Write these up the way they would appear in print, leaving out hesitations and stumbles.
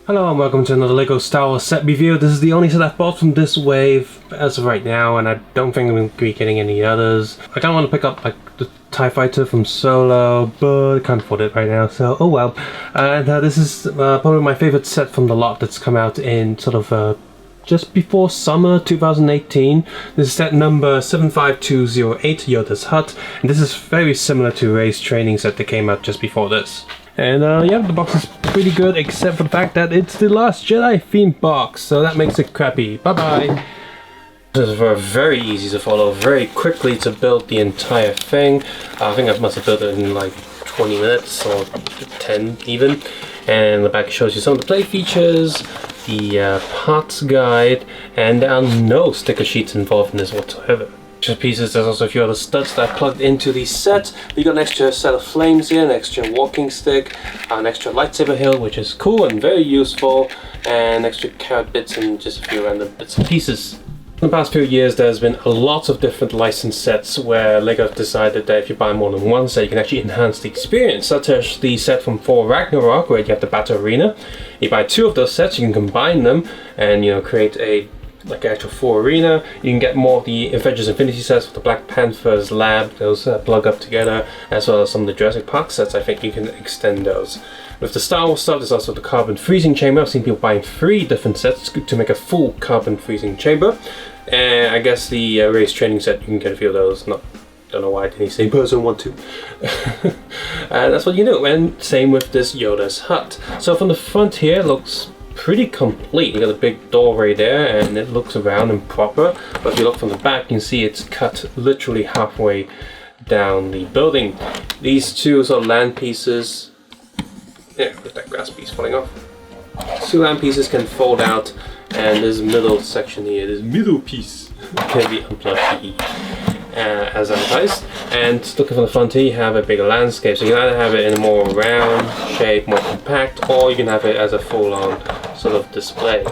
Hello and welcome to another LEGO Star Wars set review. This is the only set I've bought from this wave as of right now, and I don't think I'm going to be getting any others. I kind of want to pick up like the TIE Fighter from Solo, but I can't afford it right now, so oh well. And this is probably my favourite set from the lot that's come out in sort of just before summer 2018. This is set number 75208, Yoda's Hut, and this is very similar to Rey's training set that came out just before this. And yeah, the box is pretty good, except for the fact that it's the Last Jedi themed box, so that makes it crappy. Bye bye. This is very easy to follow, very quickly to build the entire thing. I think I must have built it in like 20 minutes or 10 even. And the back shows you some of the play features, the parts guide, and there are no sticker sheets involved in this whatsoever. Extra pieces, there's also a few other studs that are plugged into the set. We got an extra set of flames here, an extra walking stick, an extra lightsaber hilt, which is cool and very useful, and extra carrot bits and just a few random bits and pieces. In the past few years, there's been a lot of different licensed sets where LEGO decided that if you buy more than one set, you can actually enhance the experience, such as the set from Thor Ragnarok, where you have the battle arena. You buy two of those sets, you can combine them and create a actual Thor arena. You can get more of the Avengers Infinity sets with the Black Panther's lab, those plug up together, as well as some of the Jurassic Park sets. I think you can extend those. With the Star Wars stuff, there's also the carbon freezing chamber. I've seen people buying 3 different sets to make a full carbon freezing chamber. And I guess the race training set, you can get a few of those. Don't know why I didn't say person want to. And that's what you do. And same with this Yoda's Hut. So from the front here, it looks pretty complete. You got a big doorway there and it looks round and proper, but if you look from the back you can see it's cut literally halfway down the building. These two sort of land pieces, yeah, with that grass piece falling off, 2 land pieces can fold out, and this middle section here, this middle piece can be unplugged as advertised. And looking from the front here, you have a bigger landscape, so you can either have it in a more round shape, more compact, or you can have it as a full-on sort of display.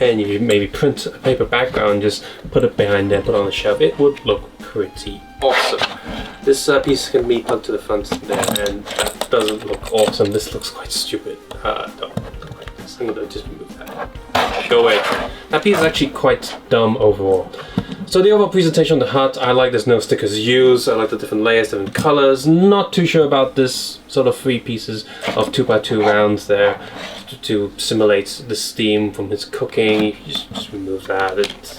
And you maybe print a paper background, just put it behind there, put it on the shelf. It would look pretty awesome. This piece can be plugged to the front there, and that doesn't look awesome. This looks quite stupid. Don't like this. I'm gonna just remove that. Show it. That piece is actually quite dumb overall. So the overall presentation of the hut, I like there's no stickers used. I like the different layers, different colors. Not too sure about this sort of 3 pieces of 2x2 rounds there to simulate the steam from his cooking. You just remove that. It's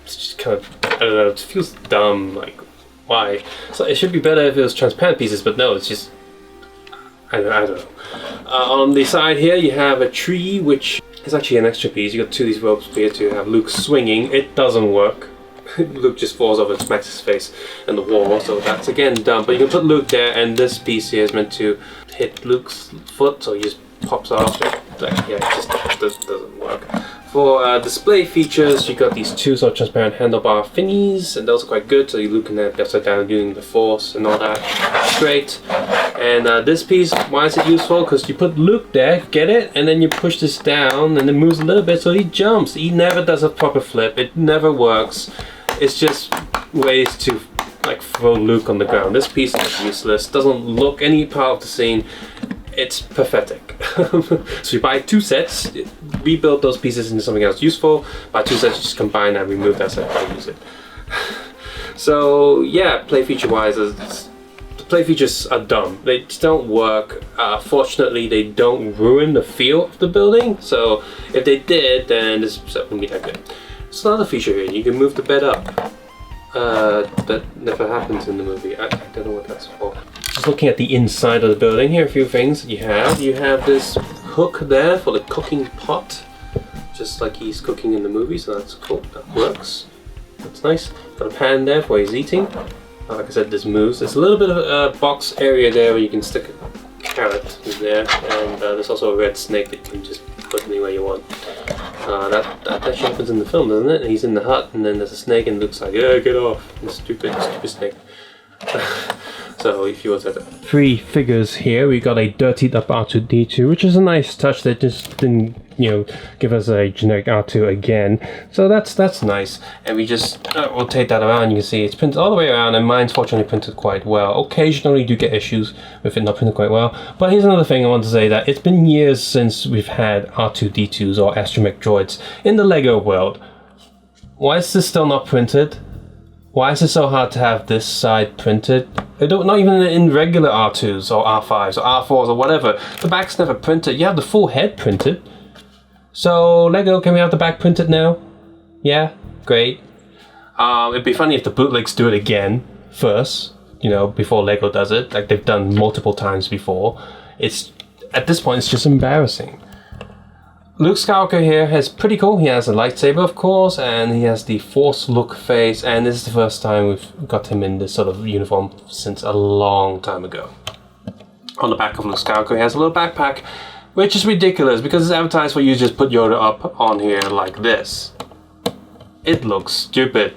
just kind of, I don't know, it feels dumb. Like, why? So it should be better if it was transparent pieces, but no, it's just, I don't know. On the side here, you have a tree, which is actually an extra piece. You got 2 of these ropes here to have Luke swinging. It doesn't work. Luke just falls over and smacks his face in the wall, so that's again dumb. But you can put Luke there, and this piece here is meant to hit Luke's foot, so he just pops off. Yeah, it just doesn't work. For display features, you got these 2 sort of transparent handlebar thingies, and those are quite good, so you Luke can have upside down doing the force and all that. That's great. And this piece, why is it useful? Because you put Luke there, get it, and then you push this down, and it moves a little bit, so he jumps. He never does a proper flip. It never works. It's just ways to like throw Luke on the ground. This piece is useless. Doesn't look any part of the scene. It's pathetic. So you buy 2 sets, rebuild those pieces into something else useful. Buy 2 sets, just combine and remove that set and use it. So yeah, play feature wise, the play features are dumb. They just don't work. Fortunately, they don't ruin the feel of the building. So if they did, then this set wouldn't be that good. There's another feature here. You can move the bed up. That never happens in the movie. I don't know what that's for. Just looking at the inside of the building, here are a few things that you have. You have this hook there for the cooking pot, just like he's cooking in the movie, so that's cool. That works. That's nice. Got a pan there for he's eating. Like I said, this moves. There's a little bit of a box area there where you can stick a carrot there, and there's also a red snake that you can just put anywhere you want. That actually happens in the film, doesn't it? He's in the hut, and then there's a snake, and Luke's like, "Yeah, get off!" And stupid snake. So if you was at 3 figures here, we got a dirtied up R2-D2, which is a nice touch. That just didn't, you know, give us a generic R2 again. So that's nice. And we just rotate that around. You can see it's printed all the way around, and mine's fortunately printed quite well. Occasionally you do get issues with it not printed quite well. But here's another thing I want to say, that it's been years since we've had R2-D2s or astromech droids in the LEGO world. Why is this still not printed? Why is it so hard to have this side printed? Not even in regular R2s or R5s or R4s or whatever. The back's never printed. You have the full head printed. So LEGO, can we have the back printed now? Yeah, great. It'd be funny if the bootlegs do it again first, you know, before LEGO does it, like they've done multiple times before. It's, at this point, it's just embarrassing. Luke Skywalker here is pretty cool. He has a lightsaber, of course, and he has the Force look face, and this is the first time we've got him in this sort of uniform since a long time ago. On the back of Luke Skywalker, he has a little backpack, which is ridiculous because it's advertised for you to just put Yoda up on here like this. It looks stupid,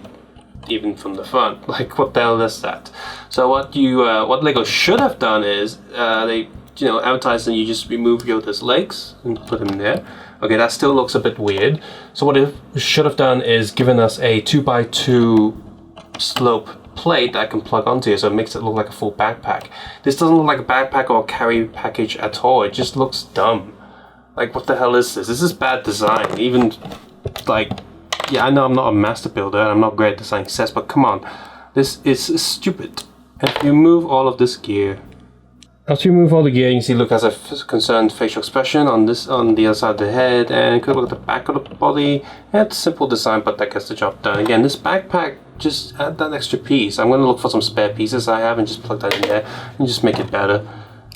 even from the front. Like, what the hell is that? So what LEGO should have done is they, you know, advertised, and you just remove Yoda's legs and put him there. Okay, that still looks a bit weird. So what it should have done is given us a 2x2 slope plate that I can plug onto here, so it makes it look like a full backpack. This doesn't look like a backpack or a carry package at all. It just looks dumb. Like, what the hell is this? This is bad design. Even, like, yeah, I know I'm not a master builder and I'm not great at designing sets, but come on. This is stupid. And if you move all of this gear, after you remove all the gear, you can see Luke has a concerned facial expression on the other side of the head, and you could look at the back of the body. It's simple design, but that gets the job done. Again, this backpack, just add that extra piece. I'm going to look for some spare pieces I have and just plug that in there and just make it better.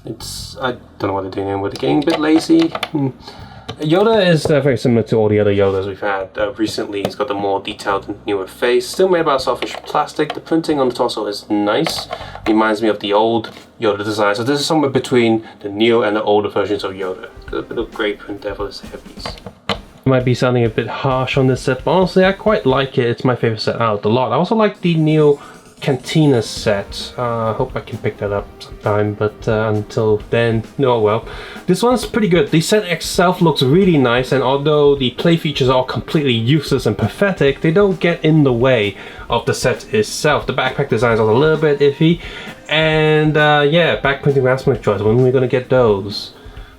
I don't know what they're doing here, but they're getting a bit lazy. Yoda is very similar to all the other Yodas we've had recently. He's got the more detailed and newer face. Still made by selfish plastic. The printing on the torso is nice. Reminds me of the old Yoda design. So this is somewhere between the new and the older versions of Yoda. Got a bit of grey print there for this hairpiece. Might be sounding a bit harsh on this set, but honestly I quite like it. It's my favorite set out of the lot. I also like the new Cantina set. I hope I can pick that up sometime, but until then, no, well. This one's pretty good. The set itself looks really nice, and although the play features are completely useless and pathetic, they don't get in the way of the set itself. The backpack designs are a little bit iffy, and yeah, back printing aspect choice. When are we gonna get those?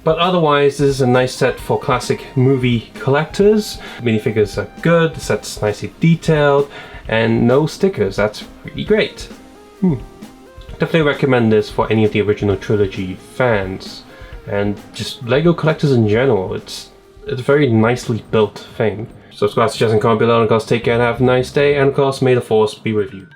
But otherwise, this is a nice set for classic movie collectors. Minifigures are good, the set's nicely detailed, and no stickers. That's really great. Definitely recommend this for any of the original trilogy fans, and just LEGO collectors in general. It's a very nicely built thing. Subscribe, suggest, and comment below, and of course take care and have a nice day, and of course may the Force be with you.